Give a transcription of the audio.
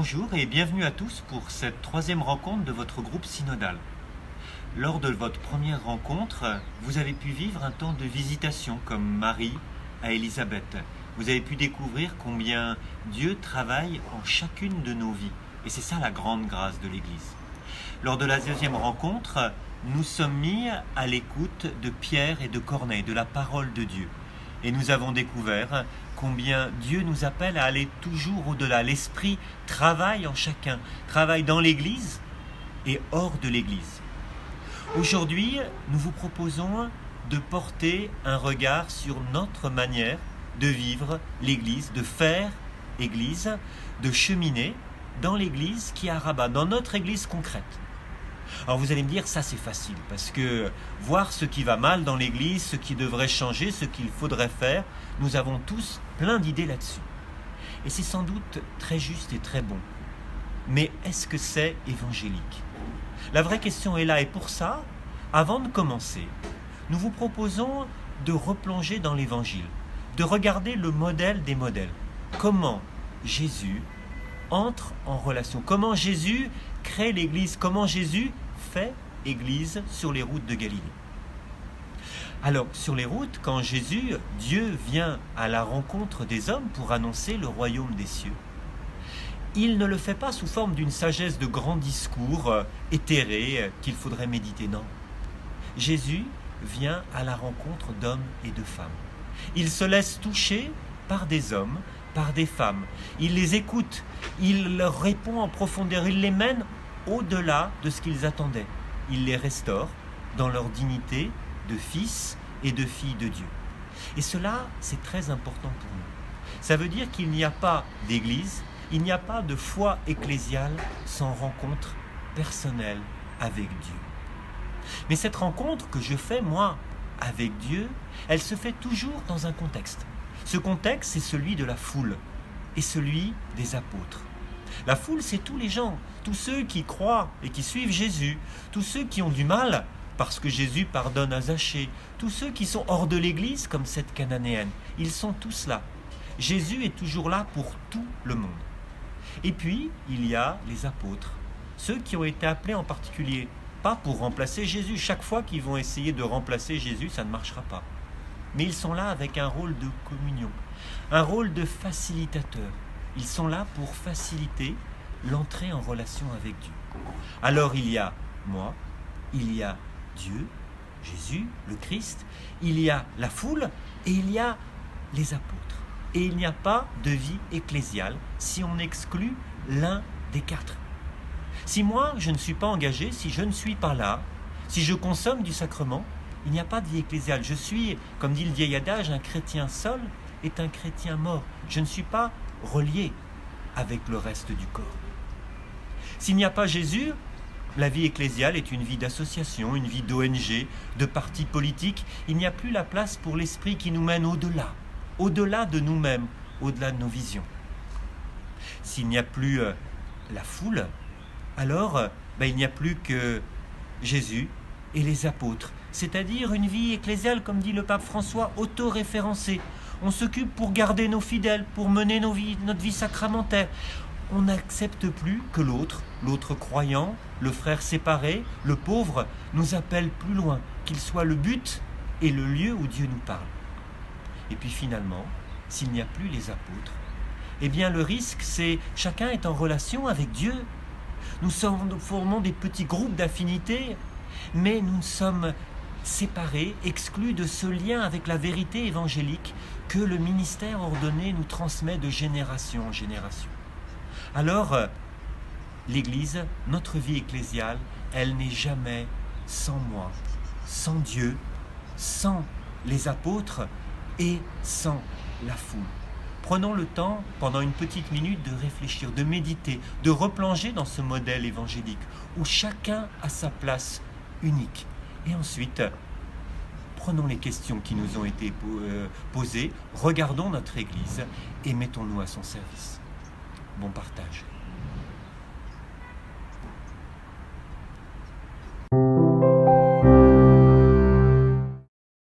Bonjour et bienvenue à tous pour cette troisième rencontre de votre groupe synodal. Lors de votre première rencontre, vous avez pu vivre un temps de visitation comme Marie à Élisabeth. Vous avez pu découvrir combien Dieu travaille en chacune de nos vies. Et c'est ça la grande grâce de l'Église. Lors de la deuxième rencontre, nous sommes mis à l'écoute de Pierre et de Corneille, de la parole de Dieu. Et nous avons découvert combien Dieu nous appelle à aller toujours au-delà. L'Esprit travaille en chacun, travaille dans l'Église et hors de l'Église. Aujourd'hui, nous vous proposons de porter un regard sur notre manière de vivre l'Église, de faire Église, de cheminer dans l'Église qui est à Rabat, dans notre Église concrète. Alors vous allez me dire, ça c'est facile, parce que voir ce qui va mal dans l'Église, ce qui devrait changer, ce qu'il faudrait faire, nous avons tous plein d'idées là-dessus. Et c'est sans doute très juste et très bon. Mais est-ce que c'est évangélique ? La vraie question est là, et pour ça, avant de commencer, nous vous proposons de replonger dans l'Évangile, de regarder le modèle des modèles. Comment Jésus entre en relation, comment Jésus crée l'Église, comment Jésus fait Église sur les routes de Galilée. Alors, sur les routes, quand Jésus, Dieu vient à la rencontre des hommes pour annoncer le royaume des cieux, il ne le fait pas sous forme d'une sagesse de grands discours éthérés qu'il faudrait méditer, non. Jésus vient à la rencontre d'hommes et de femmes. Il se laisse toucher par des hommes, par des femmes. Il les écoute, il leur répond en profondeur, il les mène au-delà de ce qu'ils attendaient. Il les restaure dans leur dignité de fils et de filles de Dieu. Et cela, c'est très important pour nous. Ça veut dire qu'il n'y a pas d'église, il n'y a pas de foi ecclésiale sans rencontre personnelle avec Dieu. Mais cette rencontre que je fais, moi, avec Dieu, elle se fait toujours dans un contexte. Ce contexte, c'est celui de la foule et celui des apôtres. La foule, c'est tous les gens, tous ceux qui croient et qui suivent Jésus, tous ceux qui ont du mal parce que Jésus pardonne à Zachée, tous ceux qui sont hors de l'Église comme cette Cananéenne. Ils sont tous là. Jésus est toujours là pour tout le monde. Et puis, il y a les apôtres, ceux qui ont été appelés en particulier, pas pour remplacer Jésus. Chaque fois qu'ils vont essayer de remplacer Jésus, ça ne marchera pas. Mais ils sont là avec un rôle de communion, un rôle de facilitateur. Ils sont là pour faciliter l'entrée en relation avec Dieu. Alors il y a moi, il y a Dieu, Jésus, le Christ, il y a la foule et il y a les apôtres. Et il n'y a pas de vie ecclésiale si on exclut l'un des quatre. Si moi je ne suis pas engagé, si je ne suis pas là, si je consomme du sacrement, il n'y a pas de vie ecclésiale. Je suis, comme dit le vieil adage, un chrétien seul est un chrétien mort. Je ne suis pas relié avec le reste du corps. S'il n'y a pas Jésus, la vie ecclésiale est une vie d'association, une vie d'ONG, de partis politiques. Il n'y a plus la place pour l'esprit qui nous mène au-delà, au-delà de nous-mêmes, au-delà de nos visions. S'il n'y a plus la foule, alors il n'y a plus que Jésus et les apôtres, c'est-à-dire une vie ecclésiale, comme dit le pape François, auto-référencée. On s'occupe pour garder nos fidèles, pour mener notre vie sacramentaire. On n'accepte plus que l'autre croyant, le frère séparé, le pauvre, nous appelle plus loin, qu'il soit le but et le lieu où Dieu nous parle. Et puis finalement, s'il n'y a plus les apôtres, eh bien le risque, c'est chacun est en relation avec Dieu. Nous formons des petits groupes d'affinité, mais nous sommes séparés, exclus de ce lien avec la vérité évangélique que le ministère ordonné nous transmet de génération en génération. Alors, l'Église, notre vie ecclésiale, elle n'est jamais sans moi, sans Dieu, sans les apôtres et sans la foule. Prenons le temps, pendant une petite minute, de réfléchir, de méditer, de replonger dans ce modèle évangélique où chacun a sa place unique. Et ensuite, prenons les questions qui nous ont été posées, regardons notre Église et mettons-nous à son service. Bon partage.